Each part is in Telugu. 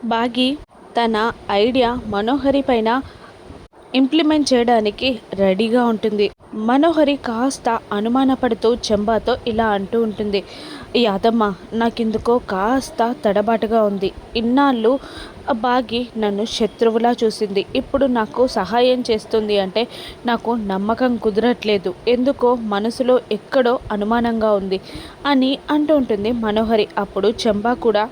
బాగి తన ఐడియా మనోహరి పైన ఇంప్లిమెంట్ చేయడానికి రెడీగా ఉంటుంది. మనోహరి కాస్త అనుమానపడుతూ చెంబాతో ఇలా అంటూ ఉంటుంది. యాదమ్మ, నాకెందుకో కాస్త తడబాటుగా ఉంది. ఇన్నాళ్ళు బాగి నన్ను శత్రువులా చూసింది. ఇప్పుడు నాకు సహాయం చేస్తుంది అంటే నాకు నమ్మకం కుదరట్లేదు. ఎందుకో మనసులో ఎక్కడో అనుమానంగా ఉంది అని అంటూ ఉంటుంది మనోహరి. అప్పుడు చెంబా కూడా,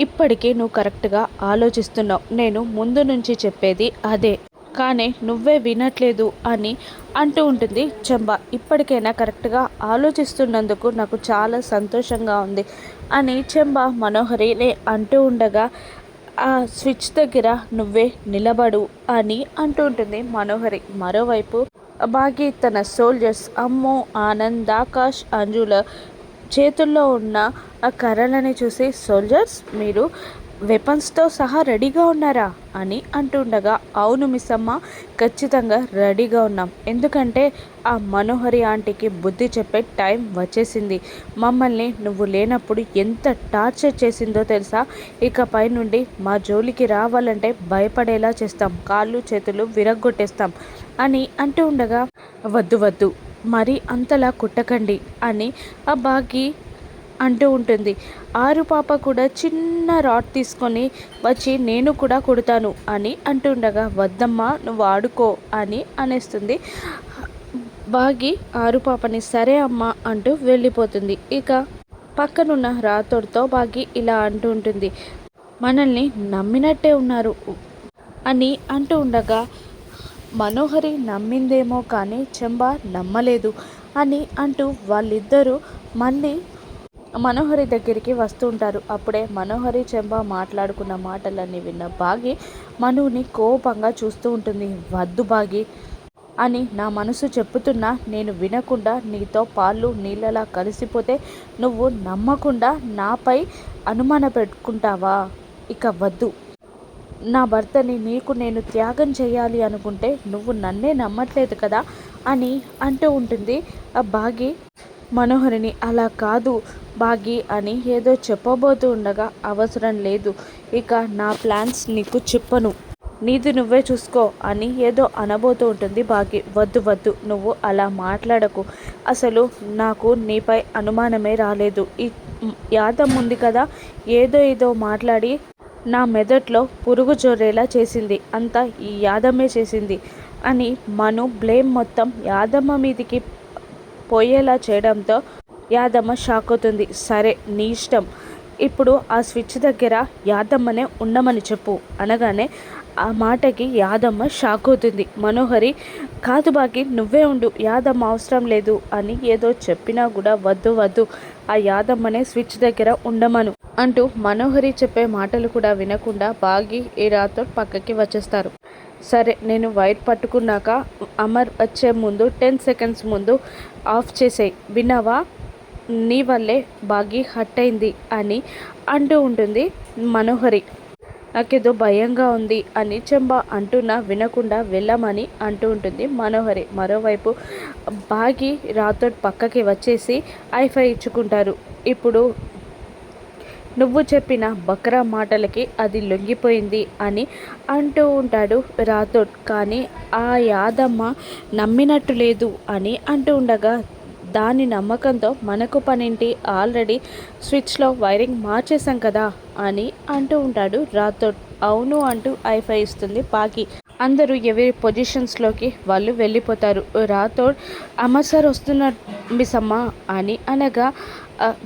ఇప్పటికీ నువ్వు కరెక్ట్గా ఆలోచిస్తున్నావు. నేను ముందు నుంచి చెప్పేది అదే, కానీ నువ్వే వినట్లేదు అని అంటూ ఉంటుంది చెంబ. ఇప్పటికైనా కరెక్ట్గా ఆలోచిస్తున్నందుకు నాకు చాలా సంతోషంగా ఉంది అని చెంబ మనోహరిని అంటూ ఉండగా, ఆ స్విచ్ దగ్గర నువ్వే నిలబడు అని అంటూ ఉంటుంది మనోహరి. మరోవైపు బాగి తన సోల్జర్స్ అమ్మో, ఆనంద్, ఆకాష్, అంజుల చేతుల్లో ఉన్న ఆ కర్రలని చూసి, సోల్జర్స్ మీరు వెపన్స్తో సహా రెడీగా ఉన్నారా అని అంటుండగా, అవును మిస్ అమ్మ, ఖచ్చితంగా రెడీగా ఉన్నాం. ఎందుకంటే ఆ మనోహరి ఆంటీకి బుద్ధి చెప్పే టైం వచ్చేసింది. మమ్మల్ని నువ్వు లేనప్పుడు ఎంత టార్చర్ చేసిందో తెలుసా? ఇకపై నుండి మా జోలికి రావాలంటే భయపడేలా చేస్తాం, కాళ్ళు చేతులు విరగ్గొట్టేస్తాం అని అంటూ ఉండగా, వద్దు వద్దు మరి అంతలా కుట్టకండి అని ఆ బాగి అంటూ ఉంటుంది. ఆరు పాప కూడా చిన్న రాడ్ తీసుకొని వచ్చి నేను కూడా కొడతాను అని అంటుండగా, వద్దమ్మా నువ్వు ఆడుకో అని అనేస్తుంది బాగి ఆరు పాపని. సరే అమ్మా అంటూ వెళ్ళిపోతుంది. ఇక పక్కనున్న రాతోడితో బాగి ఇలా అంటూ ఉంటుంది. మనల్ని నమ్మినట్టే ఉన్నారు అని అంటూ ఉండగా, మనోహరి నమ్మిందేమో కానీ చెంబ నమ్మలేదు అని అంటూ వాళ్ళిద్దరూ మళ్ళీ మనోహరి దగ్గరికి వస్తూ ఉంటారు. అప్పుడే మనోహరి చెంబ మాట్లాడుకున్న మాటలన్నీ విన్న బాగి మనుని కోపంగా చూస్తూ ఉంటుంది. వద్దు బాగి అని నా మనసు చెప్పుతున్నా నేను వినకుండా నీతో పాలు నీళ్ళలా కలిసిపోతే నువ్వు నమ్మకుండా నాపై అనుమాన పెట్టుకుంటావా? ఇక వద్దు. నా భర్తని నీకు నేను త్యాగం చేయాలి అనుకుంటే నువ్వు నన్నే నమ్మట్లేదు కదా అని అంటూ ఉంటుంది ఆ బాగి మనోహరిని. అలా కాదు బాగి అని ఏదో చెప్పబోతూ ఉండగా, అవసరం లేదు, ఇక నా ప్లాన్స్ నీకు చెప్పను, నీది నువ్వే చూసుకో అని ఏదో అనబోతూ ఉంటుంది బాగి. వద్దు వద్దు, నువ్వు అలా మాట్లాడకు. అసలు నాకు నీపై అనుమానమే రాలేదు. ఈ యాదం ఉంది కదా, ఏదో మాట్లాడి నా మెదట్లో పురుగు జొర్రేలా చేసింది. అంతా ఈ యాదమ్మే చేసింది అని మను బ్లేమ్ మొత్తం యాదమ్మ మీదికి పోయేలా చేయడంతో యాదమ్మ షాక్ అవుతుంది. సరే నీ ఇష్టం, ఇప్పుడు ఆ స్విచ్ దగ్గర యాదమ్మనే ఉండమని చెప్పు అనగానే ఆ మాటకి యాదమ్మ షాక్ అవుతుంది. మనోహరి, కాదు బాగి నువ్వే ఉండు, యాదమ్మ అవసరం లేదు అని ఏదో చెప్పినా కూడా వద్దు వద్దు, ఆ యాదమ్మనే స్విచ్ దగ్గర ఉండమను అంటూ మనోహరి చెప్పే మాటలు కూడా వినకుండా బాగి ఈ రాతో పక్కకి వచ్చేస్తారు. సరే నేను వైర్ పట్టుకున్నాక అమర్ వచ్చే ముందు 10 సెకండ్స్ ముందు ఆఫ్ చేసేయి, విన్నావా? నీ వల్లే బాగి హట్ అయింది అని అంటూ ఉంటుంది మనోహరి. నాకేదో భయంగా ఉంది అని చెంబ అంటున్నా వినకుండా వెళ్ళమని అంటూ ఉంటుంది మనోహరి. మరోవైపు బాగి రాతో పక్కకి వచ్చేసి ఐఫై ఇచ్చుకుంటారు. ఇప్పుడు నువ్వు చెప్పిన బక్రా మాటలకి అది లొంగిపోయింది అని అంటూ ఉంటాడు రాథోడ్. కానీ ఆ యాదమ్మ నమ్మినట్టు లేదు అని అంటూ ఉండగా, దాని నమ్మకంతో మనకు పనేంటి, ఆల్రెడీ స్విచ్లో వైరింగ్ మార్చేసాం కదా అని అంటూ ఉంటాడు రాథోడ్. అవును అంటూ ఐఫై ఇస్తుంది బాగి. అందరూ ఎవరి పొజిషన్స్లోకి వాళ్ళు వెళ్ళిపోతారు. రాథోడ్, అమర్ సార్ వస్తున్న మిసమ్మ అని అనగా,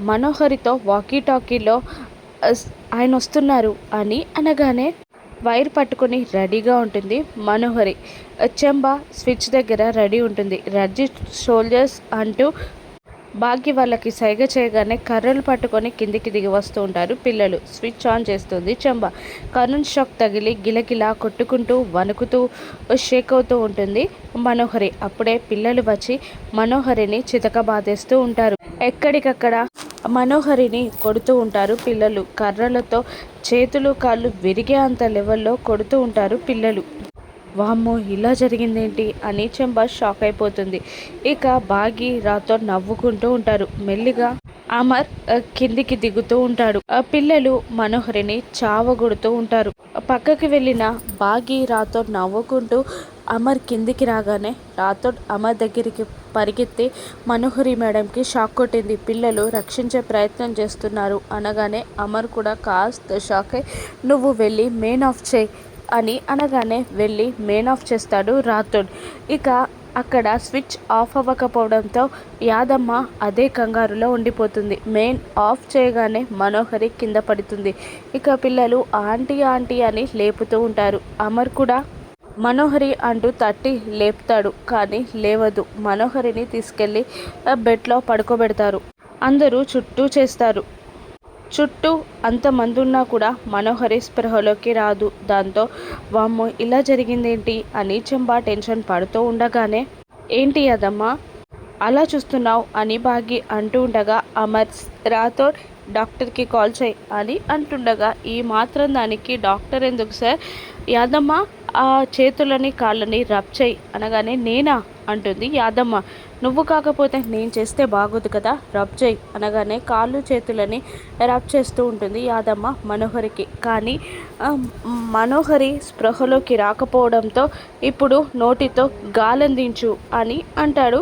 మనోహరితో వాకీ టాకీలో ఆయన వస్తున్నారు అని అనగానే వైర్ పట్టుకొని రెడీగా ఉంటుంది మనోహరి. చెంబ స్విచ్ దగ్గర రెడీ ఉంటుంది. రడ్జి సోల్జర్స్ అంటూ బాగి వాళ్ళకి సైగ చేయగానే కర్రలు పట్టుకొని కిందికి దిగి వస్తూ ఉంటారు పిల్లలు. స్విచ్ ఆన్ చేస్తుంది చెంబ. కరెంట్ షాక్ తగిలి గిలగిలా కొట్టుకుంటూ వణుకుతూ షేక్ అవుతూ ఉంటుంది మనోహరి. అప్పుడే పిల్లలు వచ్చి మనోహరిని చితకబాదేస్తూ ఉంటారు. ఎక్కడికక్కడ మనోహరిని కొడుతూ ఉంటారు పిల్లలు. కర్రలతో చేతులు కాళ్ళు విరిగే అంత లెవెల్లో కొడుతూ ఉంటారు పిల్లలు. వామ్మో! ఇలా జరిగిందేంటి అని చెంబ షాక్ అయిపోతుంది. ఇక బాగి రాథోడ్ నవ్వుకుంటూ ఉంటారు. మెల్లిగా అమర్ కిందికి దిగుతూ ఉంటాడు. పిల్లలు మనోహరిని చావగొడుతూ ఉంటారు. పక్కకి వెళ్ళిన బాగి రాథోడ్ నవ్వుకుంటూ అమర్ కిందికి రాగానే రాథోడ్ అమర్ దగ్గరికి పరిగెత్తి మనోహరి మేడంకి షాక్ కొట్టింది. పిల్లలు రక్షించే ప్రయత్నం చేస్తున్నారు అనగానే అమర్ కూడా కాస్త షాక్ అయి నువ్వు వెళ్ళి మెయిన్ ఆఫ్ చేయి అని అనగానే వెళ్ళి మెయిన్ ఆఫ్ చేస్తాడు రాథోడ్. ఇక అక్కడ స్విచ్ ఆఫ్ అవ్వకపోవడంతో యాదమ్మ అదే కంగారులో ఉండిపోతుంది. మెయిన్ ఆఫ్ చేయగానే మనోహరి కింద పడుతుంది. ఇక పిల్లలు ఆంటీ ఆంటీ అని లేపుతూ ఉంటారు. అమర్ కూడా మనోహరి అంటూ తట్టి లేపుతాడు, కానీ లేవదు. మనోహరిని తీసుకెళ్ళి బెడ్లో పడుకోబెడతారు. అందరూ చుట్టూ చేస్తారు. చుట్టూ అంతమంది ఉన్నా కూడా మనోహరి స్పృహలోకి రాదు. దాంతో వామ్మో ఇలా జరిగిందేంటి అని చెంబా టెన్షన్ పడుతూ ఉండగానే ఏంటి అదమ్మా అలా చూస్తున్నావు అని బాగి అంటూ ఉండగా అమర్ రాథోడ్ డాక్టర్కి కాల్ చేయి అని అంటుండగా ఈ మాత్రం దానికి డాక్టర్ ఎందుకు సార్, యాదమ్మ ఆ చేతులని కాళ్ళని రబ్ చేయి అనగానే నేనా అంటుంది యాదమ్మ. నువ్వు కాకపోతే నేను చేస్తే బాగోదు కదా, రబ్ చేయి అనగానే కాళ్ళు చేతులని రబ్ చేస్తూ ఉంటుంది యాదమ్మ మనోహరికి. కానీ మనోహరి స్పృహలోకి రాకపోవడంతో ఇప్పుడు నోటితో గాలందించు అని అంటాడు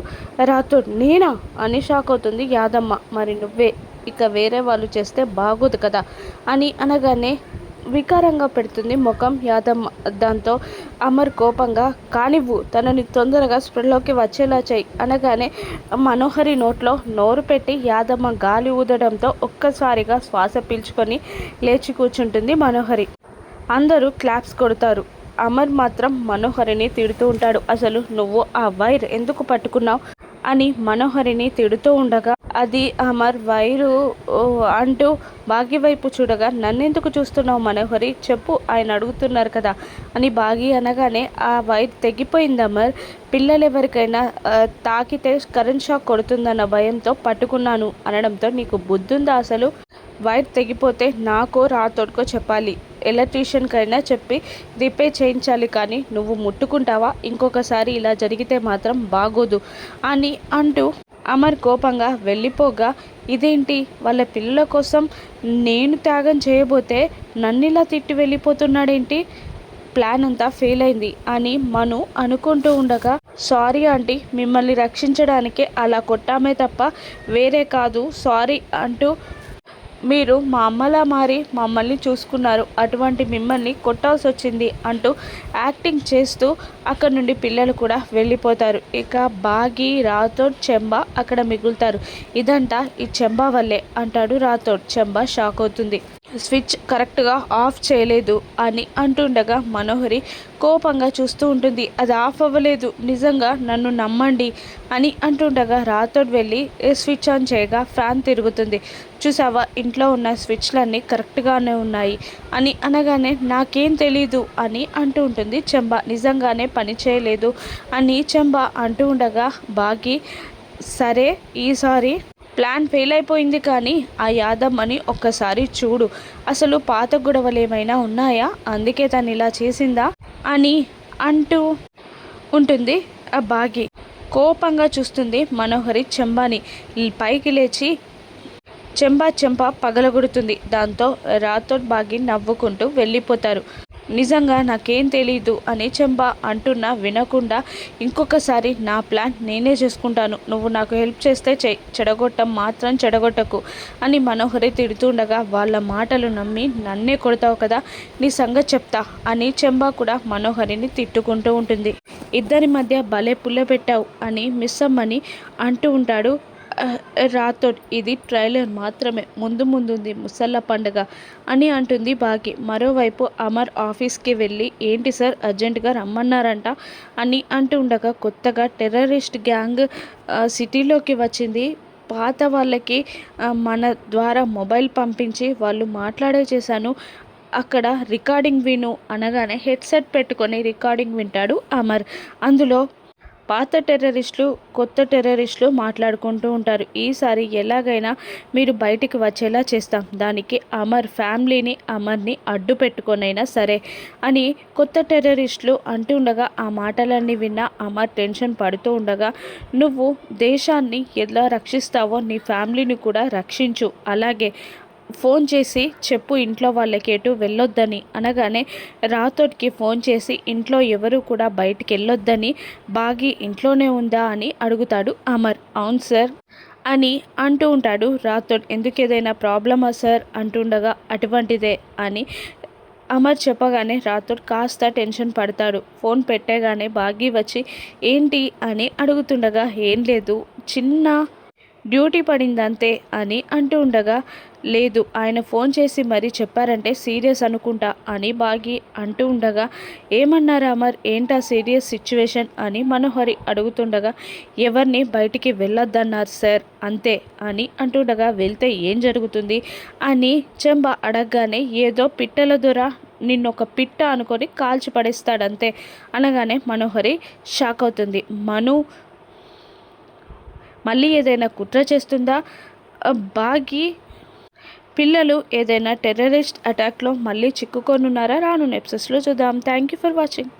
రాథోడ్. నేనా అని షాక్ అవుతుంది యాదమ్మ. మరి నువ్వే, ఇక వేరే వాళ్ళు చేస్తే బాగోదు కదా అని అనగానే వికారంగా పెడుతుంది ముఖం యాదమ్మ. దాంతో అమర్ కోపంగా కానివ్వు, తనని తొందరగా స్పృహలోకి వచ్చేలా చేయి అనగానే మనోహరి నోట్లో నోరు పెట్టి యాదమ్మ గాలి ఊదడంతో ఒక్కసారిగా శ్వాస పీల్చుకొని లేచి కూర్చుంటుంది మనోహరి. అందరూ క్లాప్స్ కొడతారు. అమర్ మాత్రం మనోహరిని తిడుతూ ఉంటాడు. అసలు నువ్వు ఆ వైర్ ఎందుకు పట్టుకున్నావు అని మనోహరిని తిడుతూ ఉండగా అది అమర్ వైరు అంటూ బాగి వైపు చూడగా నన్నెందుకు చూస్తున్నావు మనోహరి చెప్పు, ఆయన అడుగుతున్నారు కదా అని బాగి అనగానే ఆ వైర్ తెగిపోయింది అమర్. పిల్లలు ఎవరికైనా తాకితే కరెంట్ షాక్ కొడుతుందన్న భయంతో పట్టుకున్నాను అనడంతో నీకు బుద్ధుందా అసలు? వైర్ తెగిపోతే నాకో రాథోడ్కో చెప్పాలి, ఎలక్ట్రీషియన్కైనా చెప్పి రిపేర్ చేయించాలి, కానీ నువ్వు ముట్టుకుంటావా? ఇంకొకసారి ఇలా జరిగితే మాత్రం బాగోదు అని అంటూ అమర్ కోపంగా వెళ్ళిపోగా ఇదేంటి వాళ్ళ పిల్లల కోసం నేను త్యాగం చేయబోతే నన్నిలా తిట్టి వెళ్ళిపోతున్నాడేంటి, ప్లాన్ అంతా ఫెయిల్ అయింది అని మను అనుకుంటూ ఉండగా సారీ ఆంటీ, మిమ్మల్ని రక్షించడానికే అలా కొట్టామే తప్ప వేరే కాదు సారీ అంటూ మీరు మా అమ్మలా మారి మమ్మల్ని చూసుకున్నారు, అటువంటి మిమ్మల్ని కొట్టాల్సి వచ్చింది అంటూ యాక్టింగ్ చేస్తూ అక్కడ నుండి పిల్లలు కూడా వెళ్ళిపోతారు. ఇక బాగి రాథోడ్ చెంబ అక్కడ మిగులుతారు. ఇదంతా ఈ చెంబా వల్లే అంటాడు రాథోడ్. చెంబ షాక్ అవుతుంది. స్విచ్ కరెక్ట్గా ఆఫ్ చేయలేదు అని అంటుండగా మనోహరి కోపంగా చూస్తూ ఉంటుంది. అది ఆఫ్ అవ్వలేదు, నిజంగా నన్ను నమ్మండి అని అంటుండగా రాథోడ్ వెళ్ళి స్విచ్ ఆన్ చేయగా ఫ్యాన్ తిరుగుతుంది. చూసావా, ఇంట్లో ఉన్న స్విచ్లన్నీ కరెక్ట్గానే ఉన్నాయి అని అనగానే నాకేం తెలీదు అని అంటూ ఉంటుంది చెంబ. నిజంగానే పని చేయలేదు అని చెంబ అంటూ ఉండగా బాగి సరే ఈసారి ప్లాన్ ఫెయిల్ అయిపోయింది, కానీ ఆ యాదమ్మని ఒక్కసారి చూడు, అసలు పాత గొడవలు ఏమైనా ఉన్నాయా, అందుకే తను ఇలా చేసిందా అని అంటూ ఉంటుంది. ఆ బాగి కోపంగా చూస్తుంది మనోహరి చెంబాని. పైకి లేచి చెంప పగలగొడుతుంది. దాంతో రాథోడ్ బాగి నవ్వుకుంటూ వెళ్ళిపోతారు. నిజంగా నాకేం తెలీదు అని చెంబ అంటున్నా వినకుండా ఇంకొకసారి నా ప్లాన్ నేనే చేసుకుంటాను, నువ్వు నాకు హెల్ప్ చేస్తే చెడగొట్టం మాత్రం చెడగొట్టకు అని మనోహరి తిడుతుండగా వాళ్ళ మాటలు నమ్మి నన్నే కొడతావు కదా, నీ సంగతి చెప్తా అని చెంబ కూడా మనోహరిని తిట్టుకుంటూ ఉంటుంది. ఇద్దరి మధ్య భలే పుల్ల పెట్టావు అని మిస్ అమ్మని అంటూ ఉంటాడు రాథోడ్. ఇది ట్రైలర్ మాత్రమే, ముందుంది ముసళ్ళ పండుగ అని అంటుంది బాగి. మరోవైపు అమర్ ఆఫీస్కి వెళ్ళి ఏంటి సార్ అర్జెంటుగా రమ్మన్నారంట అని అంటూ ఉండగా కొత్తగా టెర్రరిస్ట్ గ్యాంగ్ సిటీలోకి వచ్చింది, పాత వాళ్ళకి మన ద్వారా మొబైల్ పంపించి వాళ్ళు మాట్లాడే చేశాను, అక్కడ రికార్డింగ్ విను అనగానే హెడ్సెట్ పెట్టుకొని రికార్డింగ్ వింటాడు అమర్. అందులో పాత టెర్రరిస్టులు కొత్త టెర్రరిస్టులు మాట్లాడుకుంటూ ఉంటారు. ఈసారి ఎలాగైనా మీరు బయటికి వచ్చేలా చేస్తాం, దానికి అమర్ ఫ్యామిలీని అమర్ని అడ్డు పెట్టుకొనైనా సరే అని కొత్త టెర్రరిస్టులు అంటుండగా ఆ మాటలన్నీ విన్న అమర్ టెన్షన్ పడుతూ ఉండగా, నువ్వు దేశాన్ని ఎలా రక్షిస్తావో నీ ఫ్యామిలీని కూడా రక్షించు, అలాగే ఫోన్ చేసి చెప్పు ఇంట్లో వాళ్ళకి ఎటు వెళ్ళొద్దని అనగానే రాథోడ్కి ఫోన్ చేసి ఇంట్లో ఎవరు కూడా బయటికి వెళ్ళొద్దని, బాగి ఇంట్లోనే ఉందా అని అడుగుతాడు అమర్. అవును సార్ అని అంటూ ఉంటాడు రాథోడ్. ఎందుకు ఏదైనా ప్రాబ్లమా సార్ అంటుండగా అటువంటిదే అని అమర్ చెప్పగానే రాథోడ్ కాస్త టెన్షన్ పడతాడు. ఫోన్ పెట్టగానే బాగి వచ్చి ఏంటి అని అడుగుతుండగా ఏం లేదు, చిన్న డ్యూటీ పడిందంతే అని అంటూ ఉండగా, లేదు ఆయన ఫోన్ చేసి మరీ చెప్పారంటే సీరియస్ అనుకుంటా అని బాగి అంటూ ఉండగా, ఏమన్నారు అమర్, ఏంటా సీరియస్ సిచ్యువేషన్ అని మనోహరి అడుగుతుండగా, ఎవరిని బయటికి వెళ్ళొద్దన్నారు సార్ అంతే అని అంటుండగా, వెళ్తే ఏం జరుగుతుంది అని చెంబ అడగగానే, ఏదో పిట్టల దొర నిన్నొక పిట్ట అనుకొని కాల్చి పడేస్తాడంతే అనగానే మనోహరి షాక్ అవుతుంది. మళ్ళీ ఏదైనా కుట్ర చేస్తుందా బాగి, పిల్లలు ఏదైనా టెర్రరిస్ట్ అటాక్లో మళ్ళీ చిక్కుకొనున్నారా? రానున్న ఎపిసోడ్స్లో చూద్దాం. Thank you for watching.